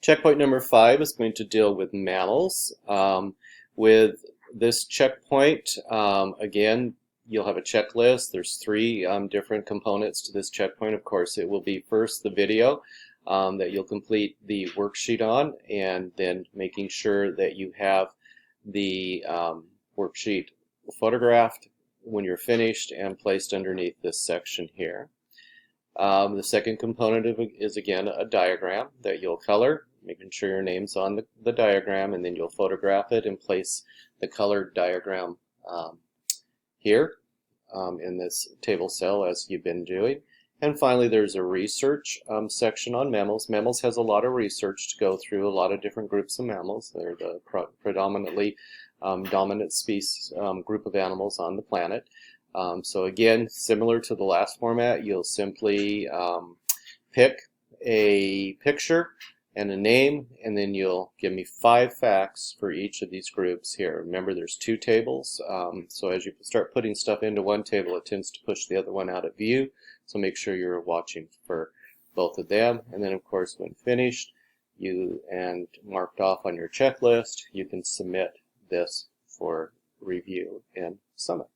Checkpoint number 5 is going to deal with mammals. With this checkpoint, again, you'll have a checklist. There's three different components to this checkpoint. Of course, it will be first the video that you'll complete the worksheet on, and then making sure that you have the worksheet photographed when you're finished and placed underneath this section here. The second component is again a diagram that you'll color, making sure your name's on the diagram, and then you'll photograph it and place the colored diagram here in this table cell as you've been doing. And finally, there's a research section on mammals. Mammals has a lot of research to go through, a lot of different groups of mammals. They're the predominantly dominant species group of animals on the planet. So again, similar to the last format, you'll simply pick a picture and a name, and then you'll give me 5 facts for each of these groups here. Remember, there's 2 tables, so as you start putting stuff into one table, it tends to push the other one out of view, so make sure you're watching for both of them. And then, of course, when finished and marked off on your checklist, you can submit this for review in Summit.